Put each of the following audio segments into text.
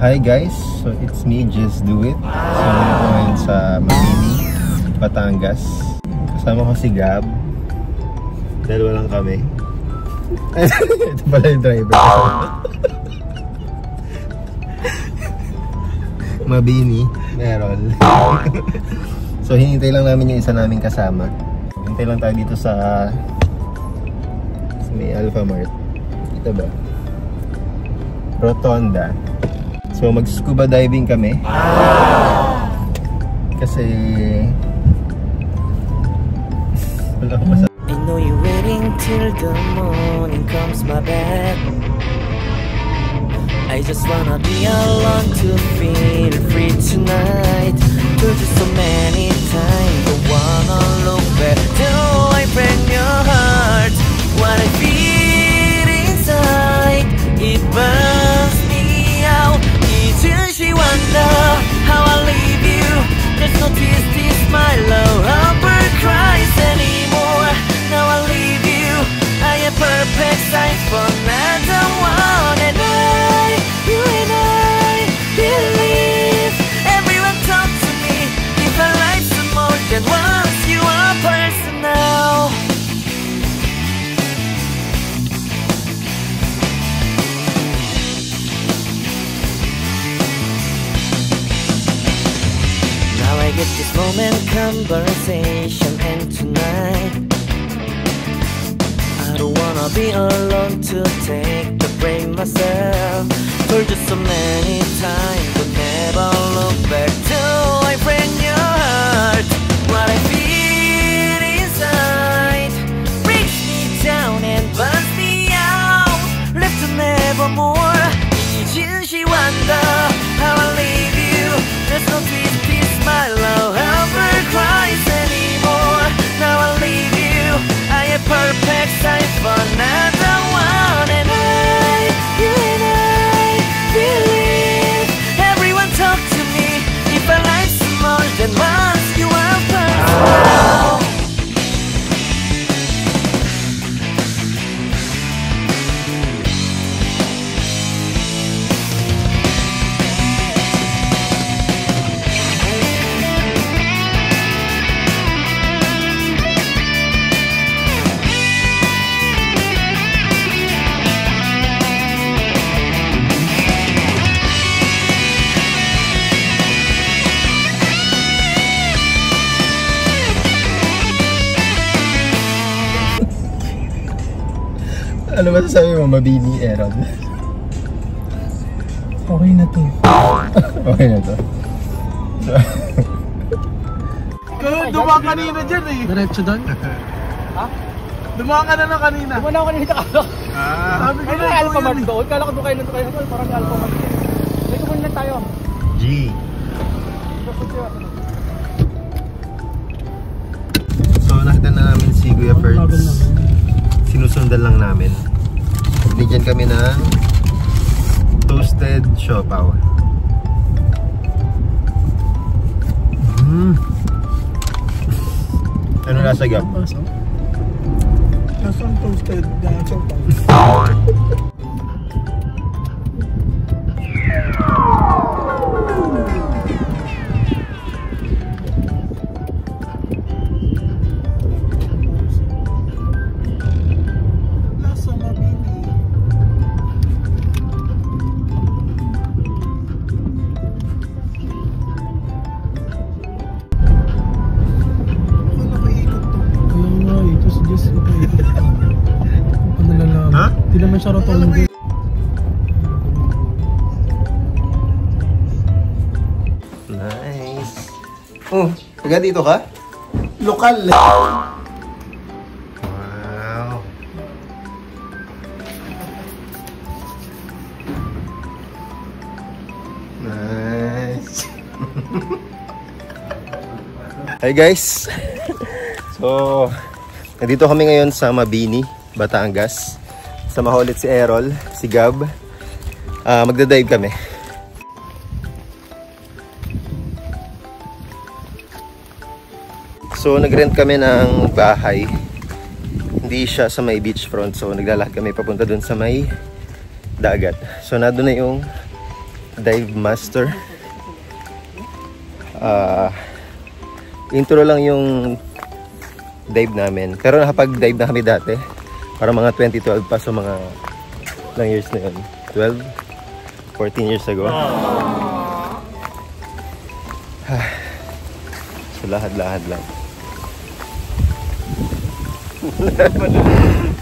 Hi guys, so it's me, Just Do It. So ngayon sa Mabini, Batangas. Kasama ko si Gab. Dalawa lang kami. Ito pala yung driver. Mabini, meron. So hinintay lang namin yung isa naming kasama. Hintay lang tayo dito sa may Alpha Mart. Ito ba? Rotonda. So mag-scuba diving kami. Kasi wala ko pa sa I know you're waiting till the morning comes my bed. I just wanna be alone to feel free tonight. Told you so many times, don't wanna look back. Do I break your heart? What I feel inside, it burns me out. She wonder how I leave you. There's no tears, tears, my love Humber cries anymore. Now I leave you. I am perfect size for another one. And you and I believe. Everyone talk to me. If our life's more than once, you are personal. I get this moment conversation and tonight I don't wanna be alone to take the break myself. Told you so many times, but never look back. Till I break your heart. What I feel inside breaks me down and burns me out. Left to nevermore. She wonder how I leave you. There's no peace, my love ever cries anymore. Now I leave you. I am perfect size for another one. And you and I believe. Everyone talk to me. If our life's more than once, you are personal. Ano ba sasabi mo, Mabini, Aaron? Okay na to. Okay na to. Dumaan kanina dyan eh. Diretso doon? Ha? Dumaan ka na lang kanina. Dumaan ako kanina ka. Sabi ko na Alpha Mart doon. Kala ko doon kayo nandun kayo. Parang Alpha Mart. May kumain lang tayo. G. So nakita na namin si Kuya Ferds. Sinusundan lang namin. Binigyan kami ng toasted siopaw. Ano nasa Gab? Nasaan toasted siopaw? Hindi naman siya rotonda. Nice. Oh, taga dito ka? Lokal. Wow. Nice. Hi guys. So, nandito kami ngayon sa Mabini, Batangas. Sama ko ulit si Errol, si Gab. Magdadive kami. So nag-rent kami ng bahay. Hindi siya sa may beachfront. So naglalakad kami papunta dun sa may dagat. So nandun na yung dive master. Intro lang yung dive namin. Pero nakapag-dive na kami dati. Para mga 2012 pa, so mga ilang years na yun? 12? 14 years ago. So lahad-lahad lang.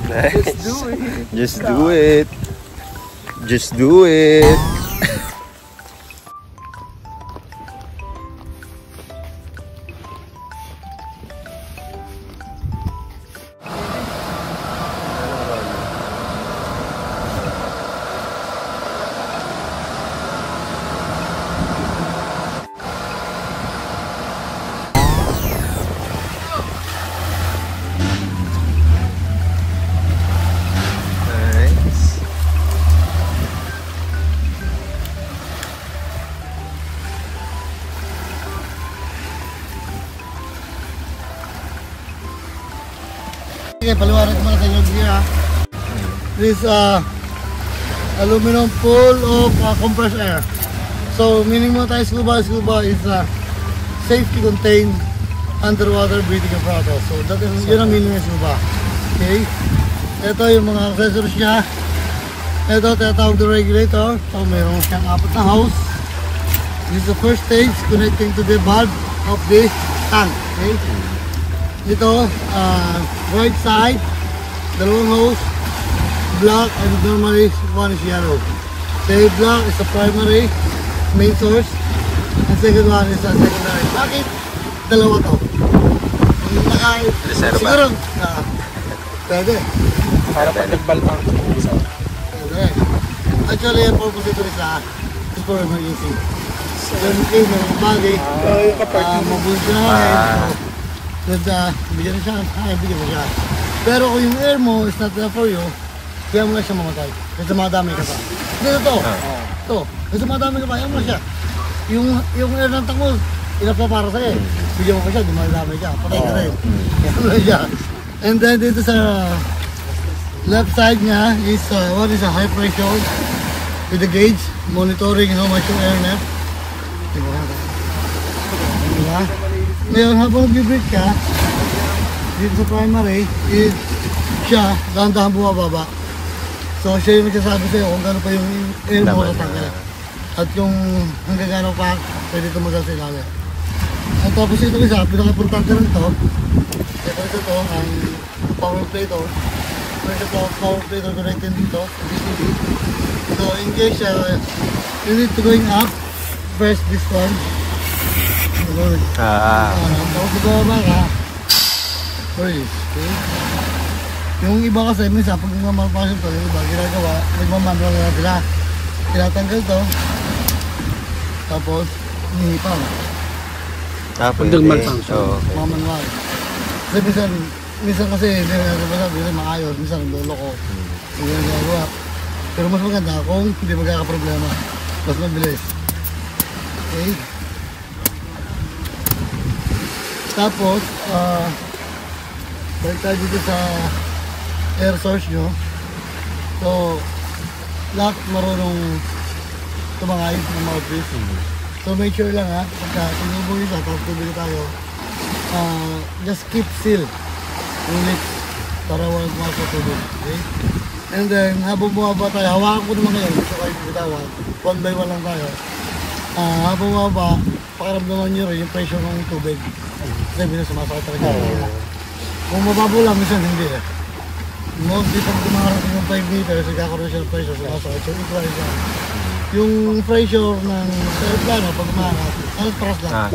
Nice. Just do it. Just do it. Okay, paliwanag mo na sa inyo here. This aluminum full of compressed air. So meaning mo tayo scuba is safety contained underwater breathing apparatus. So that is yun ang meaning ng scuba. Okay. Ito yung mga accessories niya. Ito tinatawag the regulator. So mayroon siyang 4 na hose. This is the first stage connecting to the valve of the tank. Okay. Ito, right side, dalawang hose, black, and normally one is yellow. The black is the primary main source, and second one is the secondary. Bakit? Dalawa to. Siguro, pwede. Para pag nagbaltang. Pwede. Actually, ang purpose ito is for emergency. So, in case may bagay, mabulot na bigyan na siya, bigyan mo siya. Pero kung yung air mo is not there for you, kaya mo na siya mamatay. Kasi madami ka pa. Dito to. Ito. Kasi madami ka pa, kaya mo na siya. Yung air ng tank mo, enough na para sa'yo. Bigyan mo ka siya, dumadami ka. Patay ka rin. Kaya mo na siya. And then dito sa left side niya is what is a high pressure with the gauge, monitoring how much yung air left. Diba? Ngayon, habang nag-breathe ka, dito sa primary, is siya, dahan-dahan bumababa. So, siya yung nagsasabi sa'yo kung gano'n pa yung air mo sa tangke. At yung hanggang gano'n pa, pwede tumagal sa ilalim. At tapos ito isa, pinaka-importante rin ito. Ito ang power plator. Ito power plator connected dito, DCD. So, in case you need to going up, press this one. Tapos bumaba ka, freeze. Okay? Yung iba kasi, minsan pag nagmamalfunction to, yung iba ginagawa, nagmamanual na sila. Tinatanggal to, tapos hinihipan. Pag nagmalfunction. Mamanual. Kasi minsan kasi, hindi na maayos, minsan nagloloko. Hindi na ginagawa. Pero mas maganda kung hindi magkakaproblema. Mas mabilis. Okay? Tapos, balik tayo dito sa air source nyo. So, lahat marunong tumangay ng mouthpiece. So, make sure lang pagka tinubong isa, tapos tubig tayo, just keep seal yung lips para walang tumasok sa tubig. Okay? And then, habang bumaba tayo, hawakan ko naman ngayon, gusto kayo bitawan, 1 by 1 lang tayo. Habang bumaba, pakaramdaman nyo rin yung pressure ng tubig. Kasi minsan sumasakit talaga. Kung mababo lang, minsan hindi eh. Mostly pag dumarating ng 5 meters, nagkakaroon siya ng pressure sumasakit. So, equalize lang. Yung pressure ng aeroplano, pag umangat, press lang.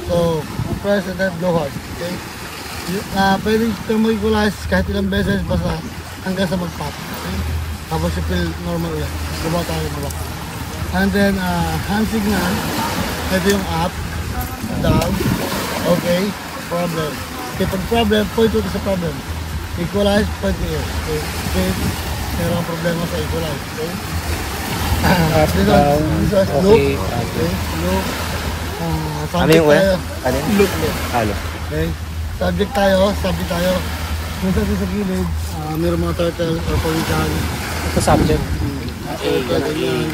So, press and then go hard. Okay? Pwedeng mag-equalize kahit ilang beses basta hanggang sa mag-pop. Okay? Tapos you feel normal ulit. Gawa tayo mabak. And then, hand signal. Ito yung up, down. Okay, problem. Okay, pag problem, point to sa problem. Equalize, point to here. Okay, okay. Meron problema sa equalize. Okay? Up, down. Look. Okay, look. Ano yung tayo. Ano yung Look. Look. Okay, subject tayo. Kung sa gilid, meron mga turtle or palitan. Ito subject. Turtle, ganyan.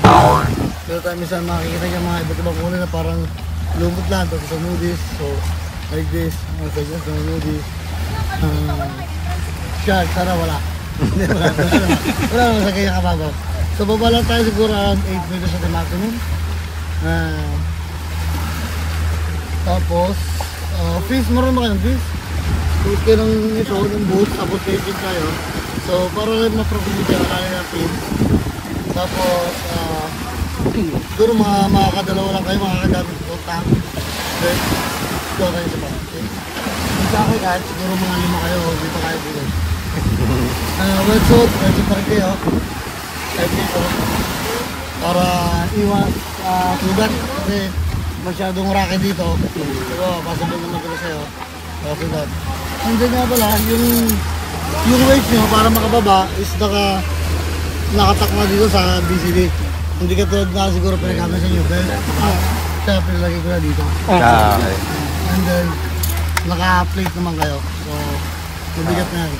Pero tayo minsan makikita niya mga iba't ibang kulay na parang lumot lang. Tapos sa nudis, so like this, sa nudis. Shark, sana wala. Wala naman sa kanya kababaw. So baba lang tayo siguro around 8 meters at the maximum. Tapos, fish, marunong ba kayo ng fish? Suot kayo ng ito, ng boot, tapos taping tayo. So para rin ma-proximity ang kaya natin. Tapos, siguro makakadalawa lang kayo, makakagamit po tank. Then, ito kayo sa pang. Sa akin kahit siguro mga 5 kayo, hindi pa kayo bulan. Wetsuit pa rin kayo. Type dito. Para iwas sugat. Kasi masyadong rocky dito. Pero possible na magkala sa'yo. Sugat. And then nga pala, yung weight nyo para makababa is nakatakma dito sa BCD. Hindi ka tulad na siguro pinagamit sa inyo. Pero siya pinalagay ko na dito. Okay. And then, naka-plate naman kayo. So, mabigat na yan.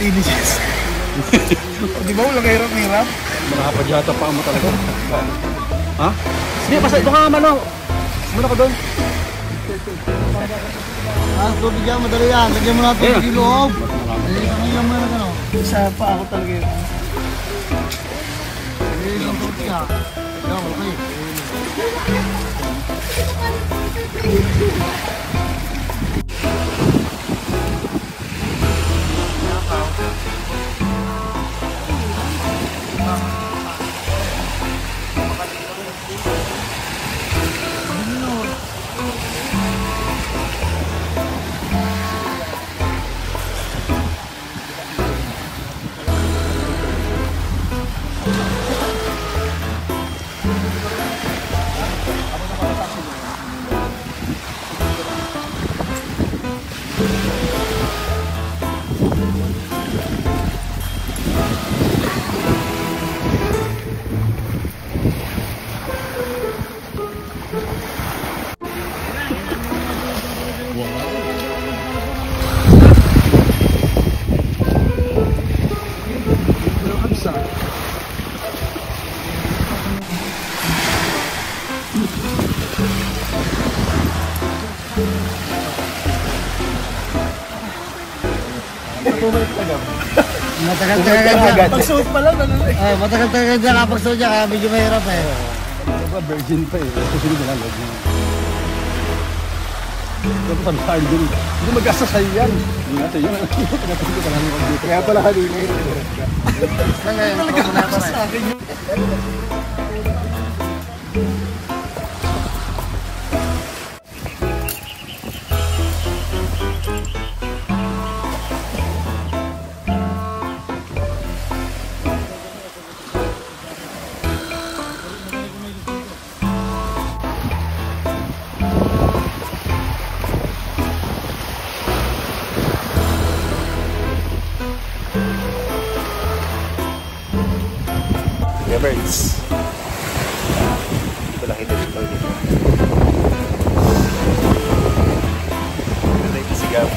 Putinisis. Di ba walang hirap-hirap? Nakapadyata pa mo talaga. Ha? Sige, pasay. Doon ka nga mano. Muna ko doon. Tubig yan, madali yan. Lagyan mo natin yung loob. Lagyan mo na ano. Isa pa ako talaga yun. Isang tubig ka. Yan, okay. Matagal-tagal dyan. Pagsuot pa lang, Matagal-tagal dyan kapag suot dyan, kaya medyo mahirap eh. Virgin pa eh. Susunod na lang. Dapat sabi sa din. Hindi mag-asa sa'yo yan. Hindi natin yun. Pinapasito ka namin dito. Kaya pala kanina yun. talaga sa akin yun. Birds. Ito lang ito dito. Ito ito si Gab.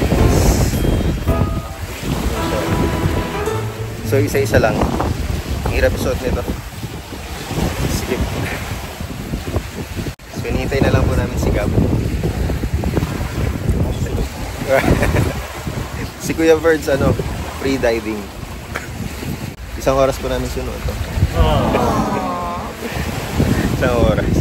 So isa-isa lang. Ang hirap isuot nito. Sige. So hinihintay na lang po namin si Gab. Si Kuya Birds free diving. Isang oras po namin sunod to. Isang oras.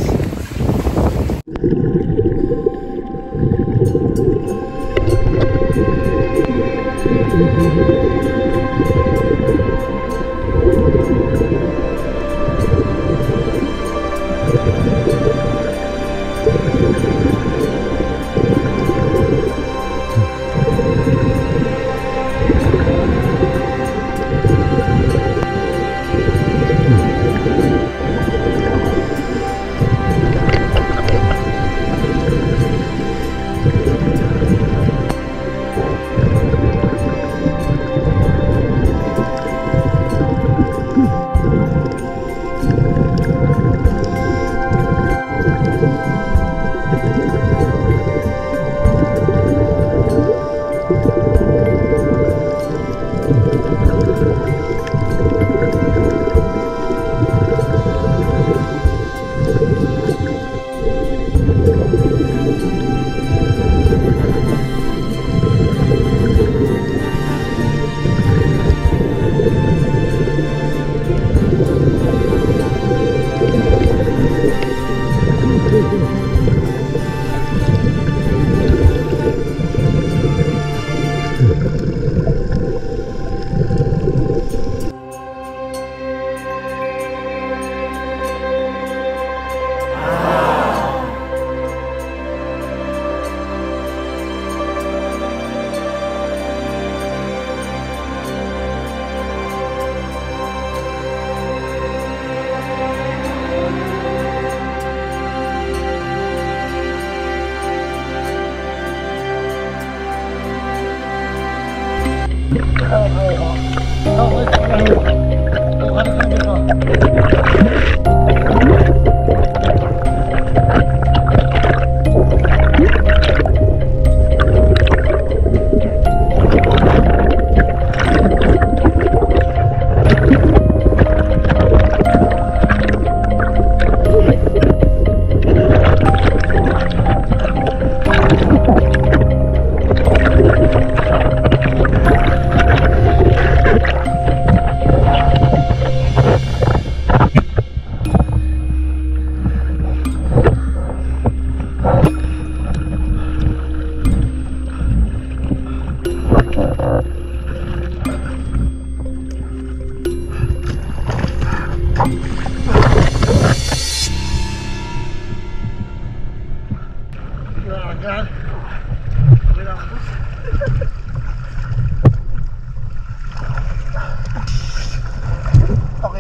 Okay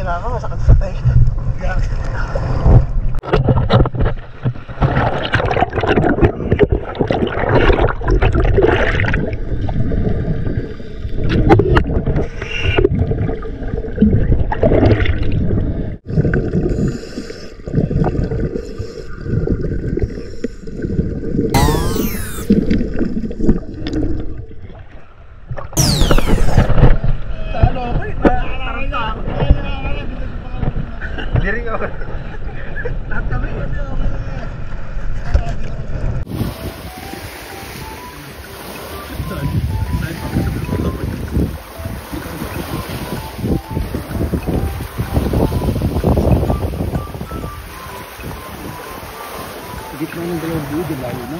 na ako, masakit sa tayo. Gitna ng dalawang budo, layo na.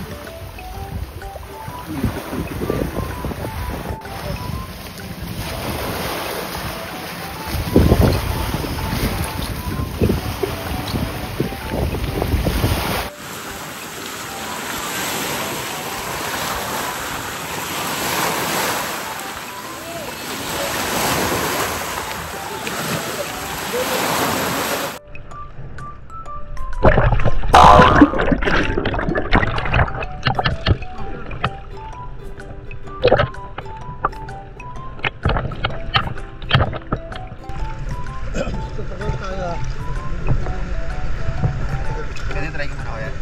Try ko muna ko yan.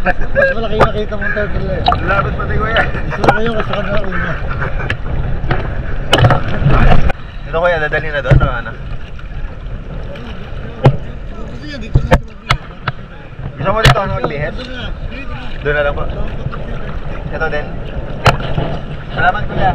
Mas malaki yung nakita mong turtle eh. Labot pati kuya. Gusto na kayo kasi kanila kuya. Dito kuya, dadali na doon o ano? Gusto mo dito ano maglihit? Doon na lang po. Ito din. Salamat kuya.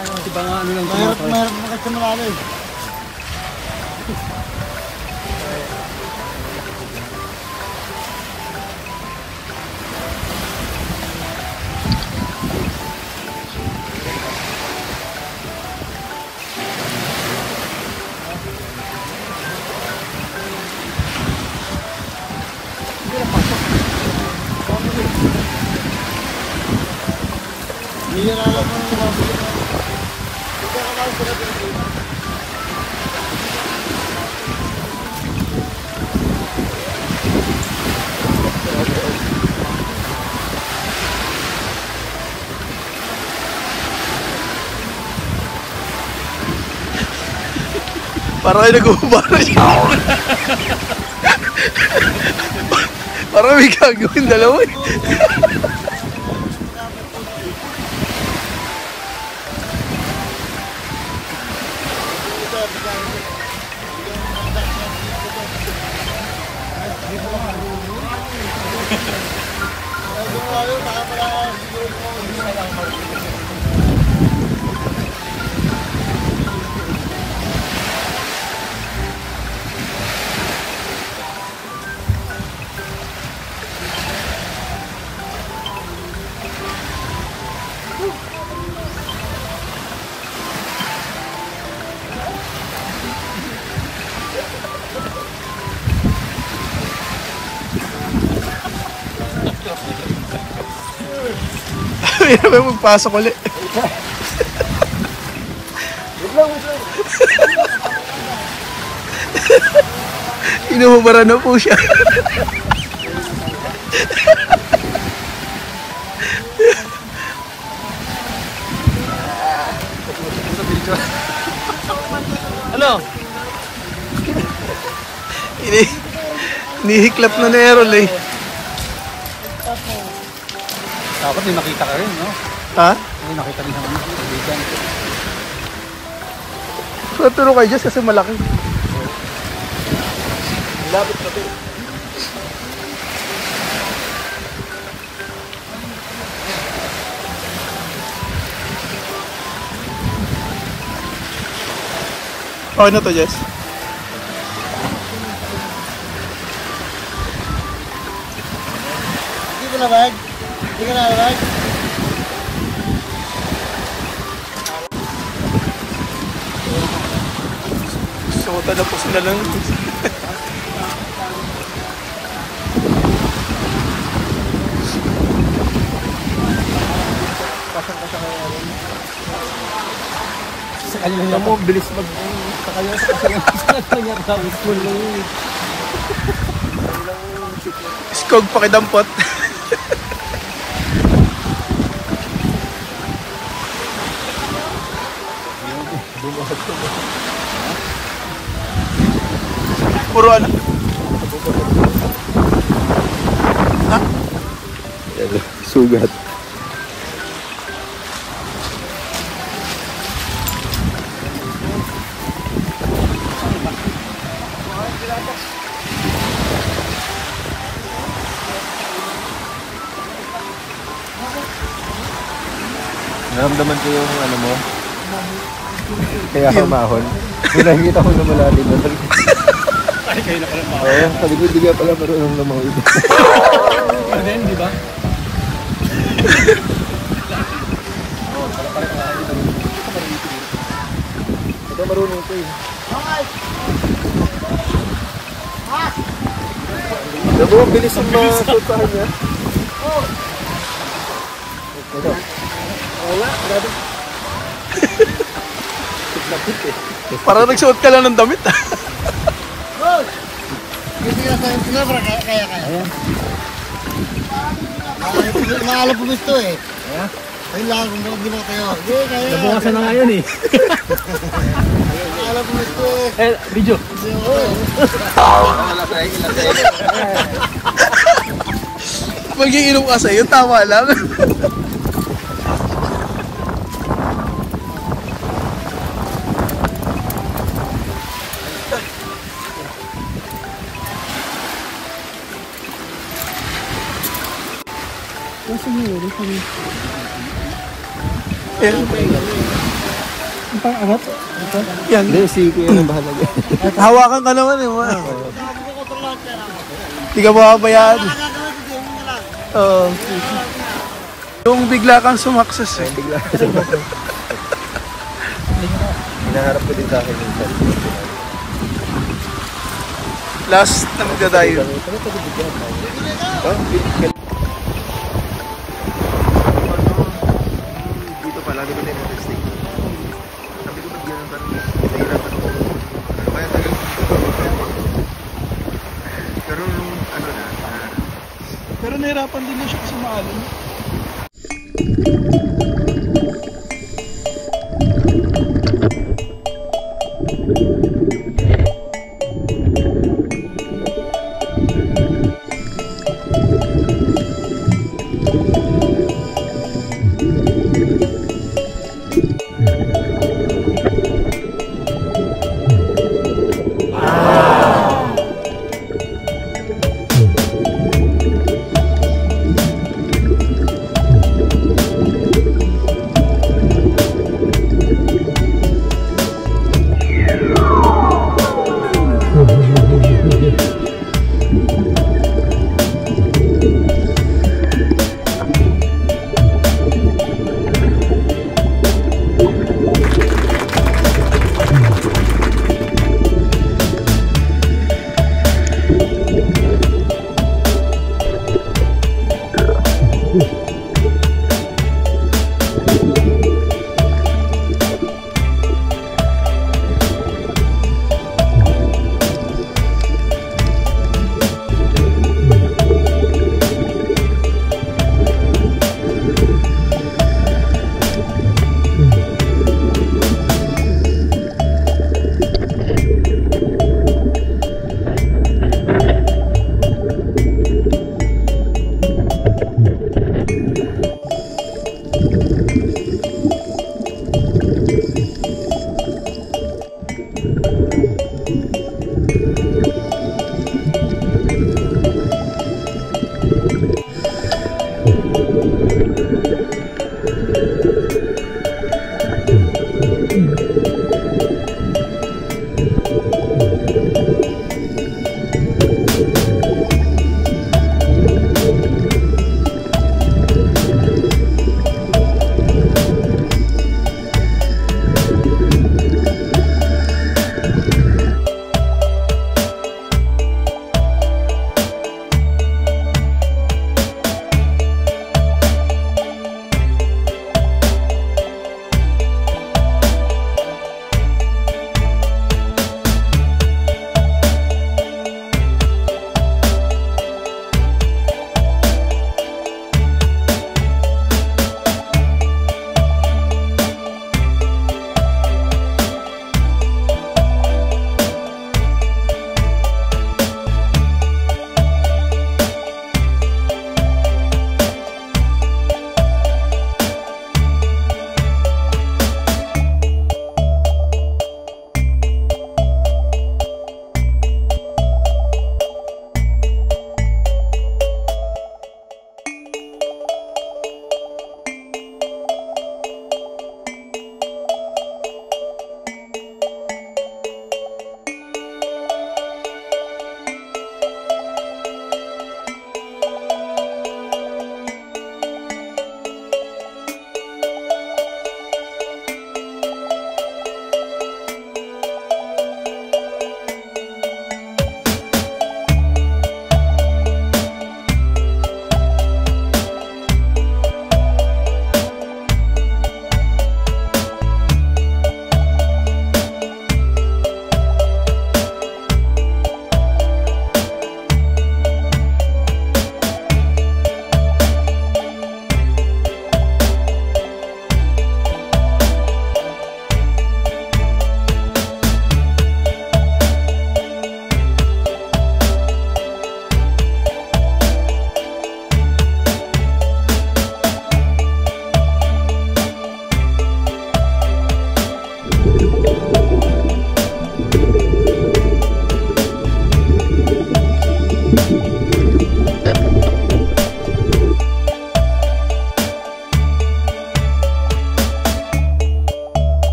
Iba nga ano lang Mahirap tumatay. na kasi malalim. Hindi na alam mo yung mga hindi ka kamahal sila dito. Parang kayo nag-uubara siya. Parang may gagawin dalawa eh. Hindi na magpasok ulit. Inumubara na po siya. Ano? Nihiklap na ni Errol eh. Dapat may nakita ka rin, no? Ha? May nakita rin naman. Kaibigan. Naturo kayo dyan kasi malaki. Lapit na ito. Okay na to, Jess. Hindi ko na bag. Hindi ka na bag. Sota na po sila lang. Sa kanila niya mo, bilis mag... Sa kanila sa kanila sa school lang yun. Skog pakidampot. Puro ano? Ha? Sugat. Naramdaman ko yung ano mo. Kaya humahon. Kung nakikita ko na malalim na talaga. Ay, kayo na pala pa. Oo, sabi ko hindi ka pala marunong lumawid. Ano din, di ba? Ito marunong ko eh. Alam mo, ang bilis ang masultahan niya. Ito. Wala, grabe. Parang nagsuot ka lang ng damit. Hindi ka sa sinabra, kaya. Ayan. Maalam po gusto eh. Ayun lang kung bakit ginawa kayo. Hindi, kaya. Nabukasan na nga yun eh. Maalam po gusto eh. Eh, video. Magiinom ka sa'yo, tama lang. Ayan. Ang pang-angat? Yan. Hindi, si Kuya na bahala dyan. Hawakan ka naman eh. Hindi ka mababayaan. Oo. Yung bigla kang sumakses eh. Bigla. Hinaharap ko din sa akin minsan. Last na magdadayo. Dito pala, dito din yung testing. Sabi ko ba't gano'n parang nahirapan ko. Ano kaya tagal dito? Pero nung ano na, Pero nahirapan din na siya kasi maalam.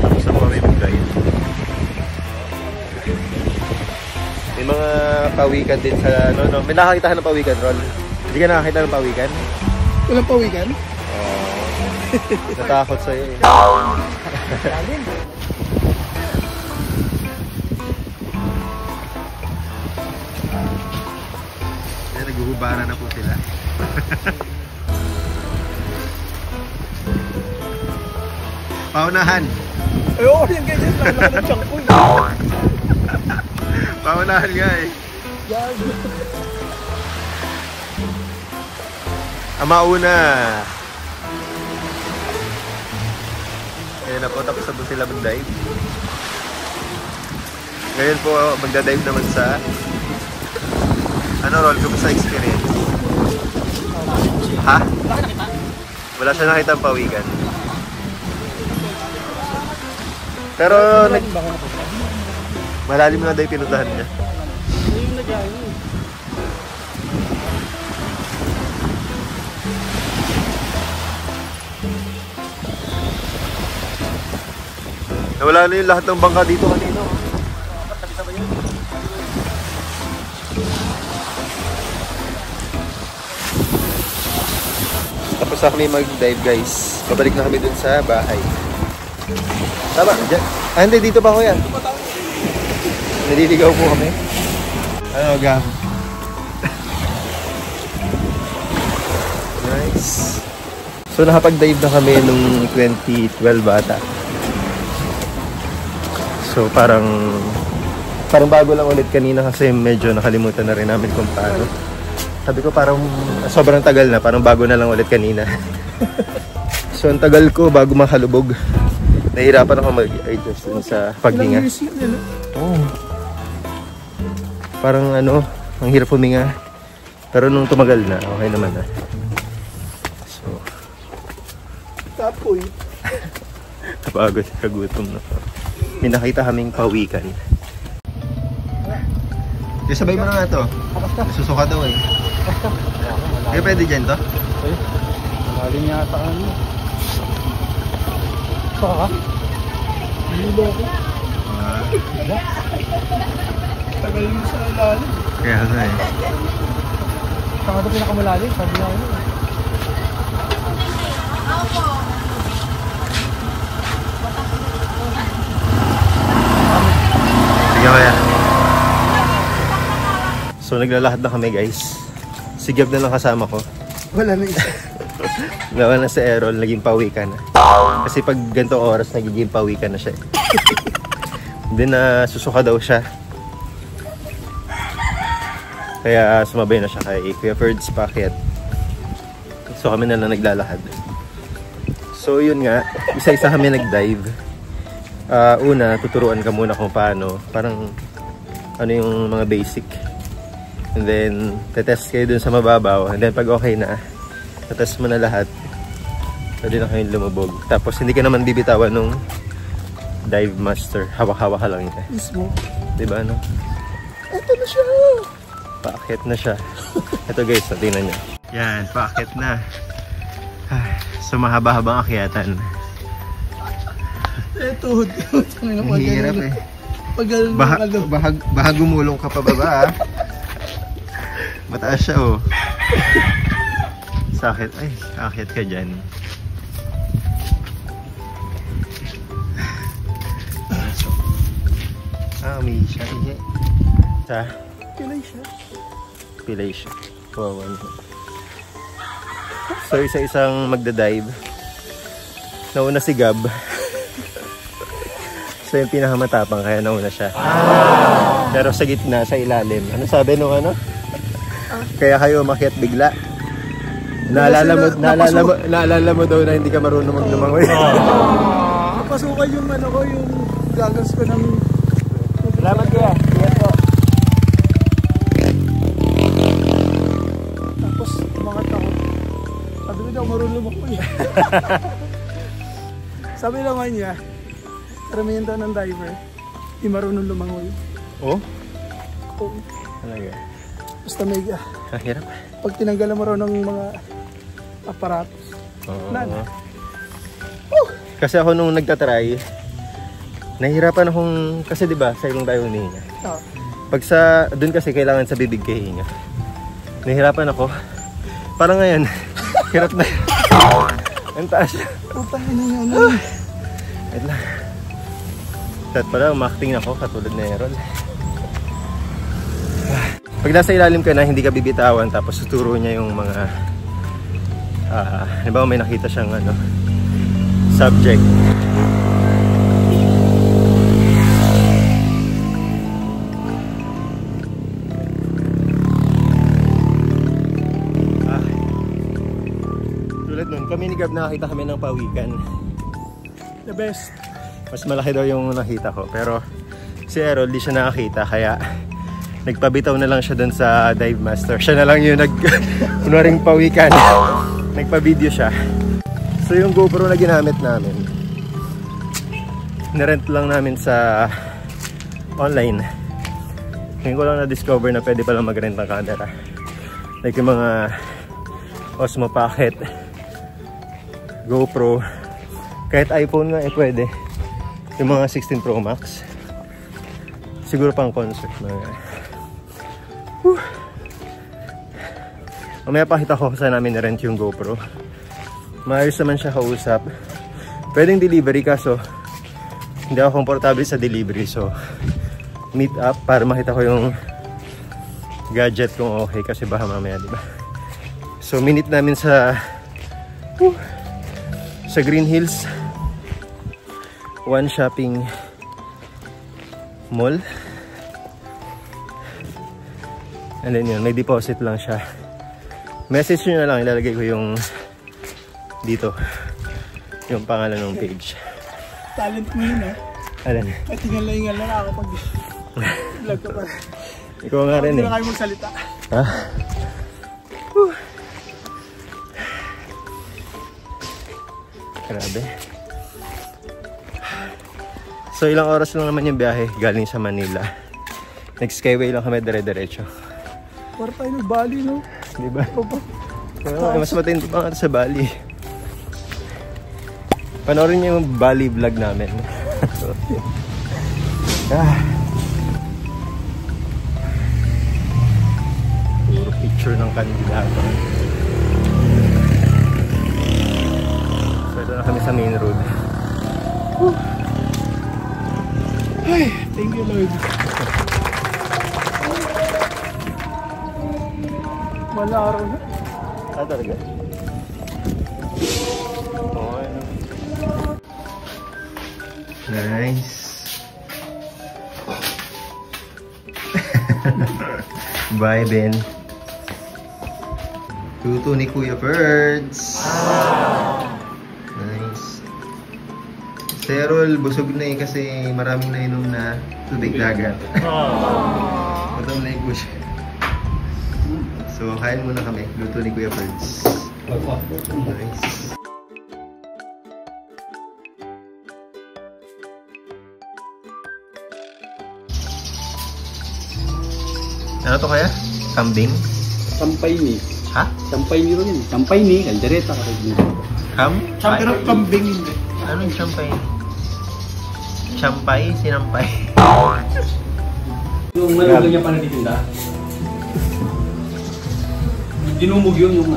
Tapos na po kami mag-dive. May mga pawikan din sa ano. May nakakita ka ng pawikan, Rol? Hindi ka nakakita ng pawikan? Walang pawikan? Natakot sa'yo eh. Naghuhubara na po sila. Paunahan! Ayoko yung ganyan. Lalaki ng chunk ko. Paunahan nga eh. Ang mauna. Ayan na po, tapos na po sila mag-dive. Ngayon po, magda-dive naman sa ano, Rol, kumusta experience? Ha? Wala siya nakita ang pawikan. Pero malalim na daw yung pinuntahan niya. Nawala na yung lahat ng bangka dito kanina. Tapos na kami mag-dive, guys. Babalik na kami dun sa bahay. Tama, dyan. Ah, hindi, dito pa kuya. Naliligaw po kami. Ano, Gam? Nice. So, nakapag-dive na kami nung 2012 bata. So, parang bago lang ulit kanina kasi medyo nakalimutan na rin namin kung paano. Sabi ko parang sobrang tagal na, parang bago na lang ulit kanina. So, ang tagal ko bago makalubog. Nahihirapan ako mag-adjust dun sa paghinga. Oh. Parang ano, ang hirap huminga. Pero nung tumagal na, okay naman na. So, Tapoy. kapagod, kagutom na. May nakita kaming pawikan. Sabay mo na nga to. Susuka daw eh. Kaya pwede dyan to? Malalim yata ano. Suka ka? Hindi ako. Tagal mo sa lalim. Kaya nga eh. Saka ito pinakamalalim. Sabi na ako. Sige kaya. So naglalakad na kami guys. Si Gab na lang kasama ko. Wala na isa. Nawa na si Errol, naging pawikan na. Kasi pag ganitong oras, nagiging pawikan na siya. Hindi na susuka daw siya. Kaya sumabay na siya kay Kuya Ferds paakyat. So kami na lang naglalakad. So yun nga, isa-isa kami nag-dive. Una, tuturuan ka muna kung paano. Parang ano yung mga basic. And then, tetest kayo dun sa mababaw. And then pag okay na, tetest mo na lahat. Pwede na kayong lumubog. Tapos hindi ka naman bibitawan nung dive master. Hawak-hawak ka lang niya. Mismo. Diba ano? Ito na siya. Paakyat na siya. Ito guys, tingnan nyo. Yan, paakyat na. So mahaba-habang akyatan. Ito. Mahirap eh. Pag gano'n Baha gumulong ka pa baba. Mataas siya oh. Sakit. Ay, akit ka dyan. Umihi siya. pilay siya. Pilay siya. Wow, ano. So, isa-isang magdadive. Nauna si Gab. So, yung pinakamatapang kaya nauna siya. Pero sa gitna, sa ilalim. Ano sabi nung ano? Kaya kayo umakyat bigla. Naalala mo daw na hindi ka marunong maglumangoy. Napasukan yung ano ko, yung goggles ko ng... Salamat kuya. Yes po. Tapos umangat ako. Sabi ko daw marunong lumangoy. Sabi naman niya, karamihan daw ng diver, hindi marunong lumangoy. Oh? Oo. Talaga. Basta may Kahirap. pag tinanggalan mo raw ng mga aparatos. Oo. Nana. Kasi ako nung nagtatry, nahihirapan akong, kasi diba, sa ilong tayo hinihinga. Pag sa, dun kasi kailangan sa bibig kayo hinga. Nahihirapan ako. Parang ngayon, hirap na. Ang taas. Putang ina niya ano. Wait lang. At pala, umakting ako katulad na Errol. Pag nasa ilalim ka na, hindi ka bibitawan, tapos tuturo niya yung mga halimbawa may nakita siyang subject. Tulad nun, kami ni Gab nakakita kami ng pawikan. The best. Mas malaki daw yung nakita ko, pero si Errol di siya nakakita, kaya nagpabitaw na lang siya dun sa dive master. Siya na lang yung kunwaring pawikan. Nagpa-video siya. So yung GoPro na ginamit namin, nirent lang namin sa online. Ngayon ko lang na-discover na pwede palang mag-rent ng camera. Like yung mga Osmo Pocket, GoPro, kahit iPhone nga pwede. Yung mga 16 Pro Max. Siguro pang concert mga. Mamaya pakita ko saan namin na-rent yung GoPro. Maayos naman siya kausap. Pwedeng delivery, kaso hindi ako komportable sa delivery, so meet up para makita ko yung gadget kung okay, kasi baka mamaya, diba? So minute namin sa Green Hills One Shopping Mall. And then yun, may deposit lang siya. Message nyo na lang, ilalagay ko yung dito yung pangalan ng page. Talent mo yun, Alan? At hingal lang ako pag vlog ka pa. Ikaw nga rin Hindi na kayo magsalita. Ha? Grabe. So ilang oras lang naman yung biyahe galing sa Manila. Next skyway lang kami, dire-diretso. Para tayo nag-Bali, no? Diba? Mas matindi pa nga sa Bali. Panoorin niyo yung Bali vlog namin. Puro picture ng kandidato. So ito na kami sa main road. Ay, thank you, Lord. Wala araw na. Talaga? Nice. Bye, Ben. Tuto ni Kuya Birds. Nice. Si Errol, busog na kasi maraming nainom na tubig dagat. Madam na yung siya. So, kain muna kami. Luto ni Kuya Birds. Nice. Ano to kaya? Kambing? Sampay ni. Ha? Sampay ni rin. Sampay ni. Kaldereta ka rin. Pero kambing hindi. Anong champay? Champay? Sinampay? Yung malugang niya pa nagtitinda. Dinumog yun yung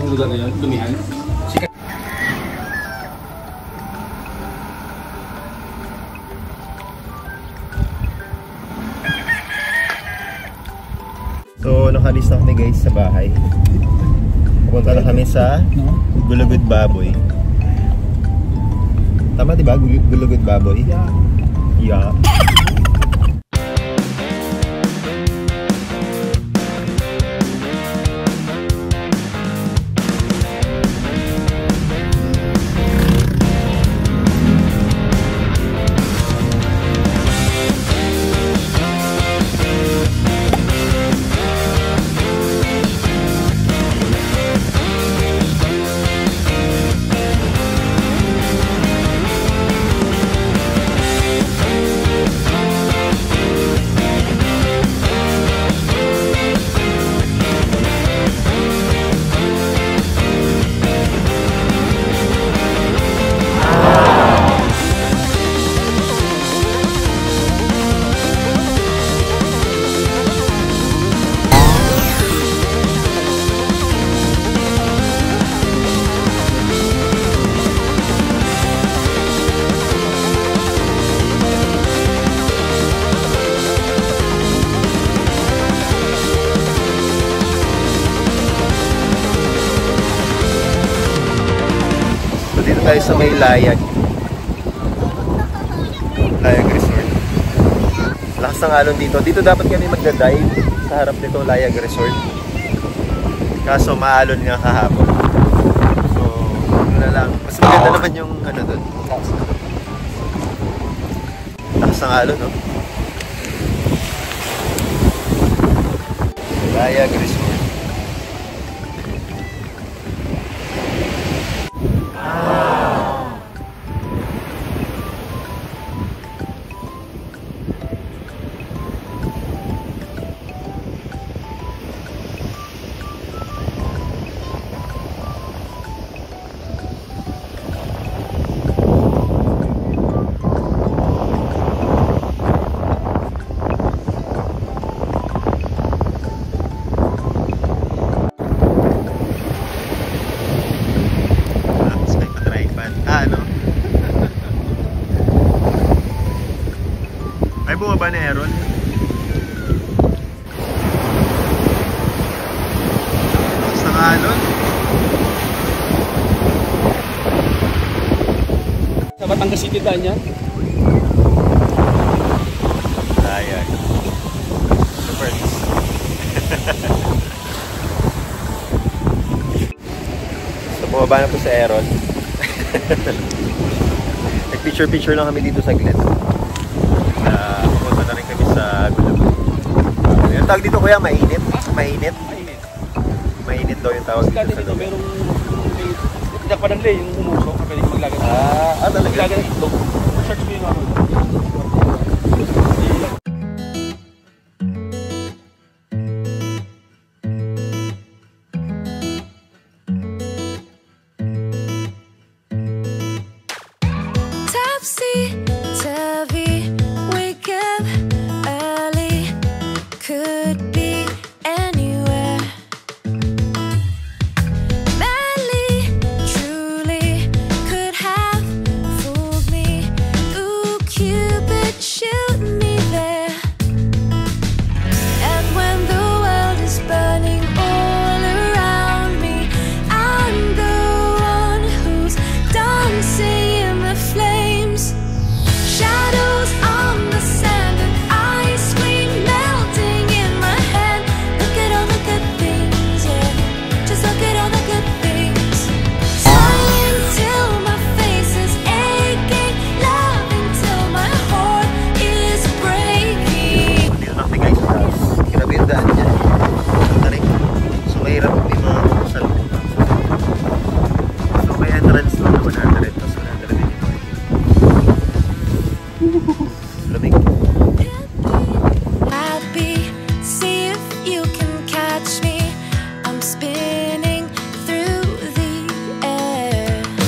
lugar na yun. Dumihan. So, nakalis na kami guys sa bahay. Pupunta na kami sa Gulugod Baboy. Tama diba? Gulugod Baboy? Yeah. Yeah. tayo sa may Layag. Layag Resort. Lakas ng alon dito. Dito dapat kami magda-dive sa harap nito, Layag Resort. Kaso maalon nga kahapon. So, yun na lang. Mas maganda naman yung ano doon. Lakas ng alon, no? Layag Resort. May bumaba na Aaron. Sa alon. Sa Batangas City daan yan? Layag. Super. So bumaba na po sa Aaron. Nag-picture lang kami dito sa Glen. Pumunta na rin kami sa Gulabog. Yung tawag dito kuya, mainit? Mainit? Mainit daw yung tawag dito sa dito. lugar. Merong tidak pa nanli, yung umusok. Pwede ko maglagay. Talaga? Maglagay ng itlog. Search mo yung ako.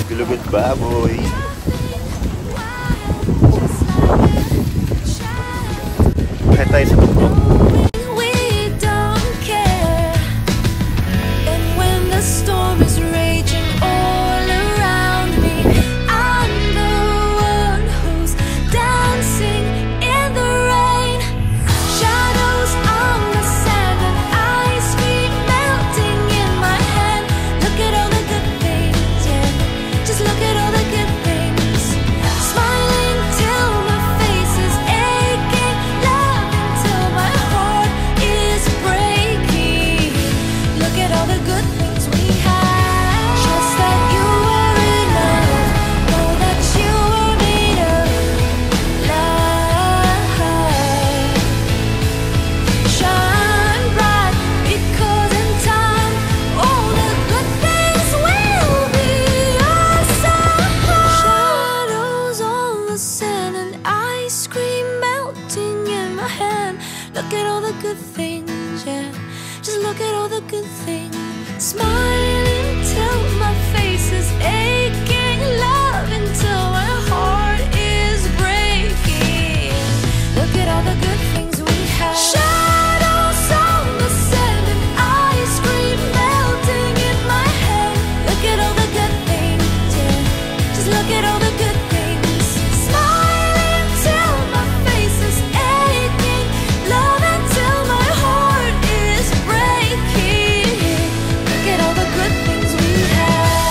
Gulugod baboy. Kahit tayo sa bundok. Look at all the good things, yeah. Just look at all the good things. Smiling till my face is aching, love until my heart is breaking. Look at all the good things we have. Shadows on the sand and ice cream melting in my head. Look at all the good things, yeah. Just look at all the good things. Smiling till my face is aching, love until my heart is breaking. Look at all the good things we have.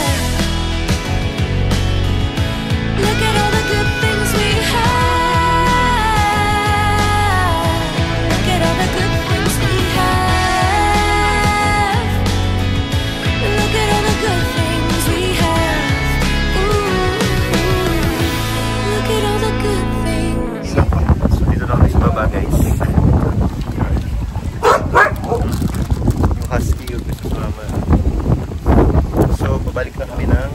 baba guys. Yung husky yung gusto sumama. So pabalik na kami ng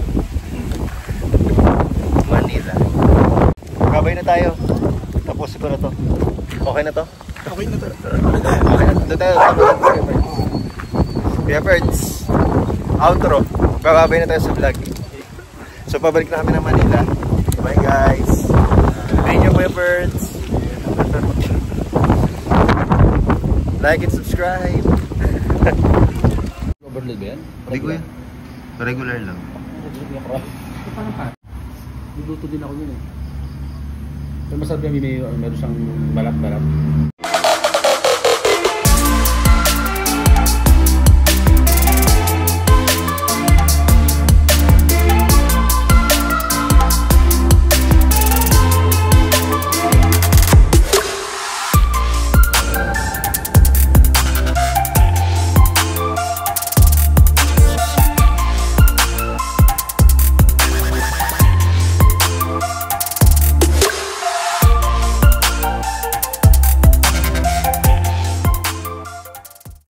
Manila. Kabay na tayo. Tapos ko na to. Okay na to? Okay na to. Okay na to. Doon tayo. Kaya Ferds, outro. Bababay na tayo sa vlog. So pabalik na kami ng Manila. Bye guys. Thank you Kuya Ferds. Like and subscribe. Overload ba yan? Hindi ko yan. Regular lang. Niluto din ako yun eh. Pero masarap yan, meron siyang balat-balat.